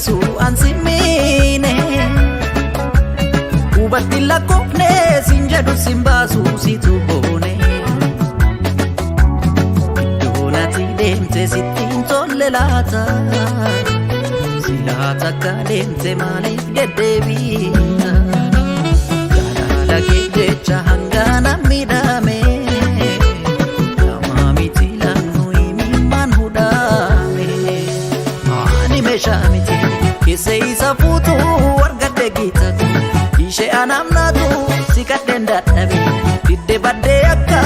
su ansimine ubatti la kopne sinjadu simbasu situbone donati demte sitin tollelata silata kadente male gedebita la gedecha hangana midame kamamiti lanui miman hudame ani meshamiti kiseisa futu wargade gitatu ishe anamnatu sikadenda dabi didde badde akka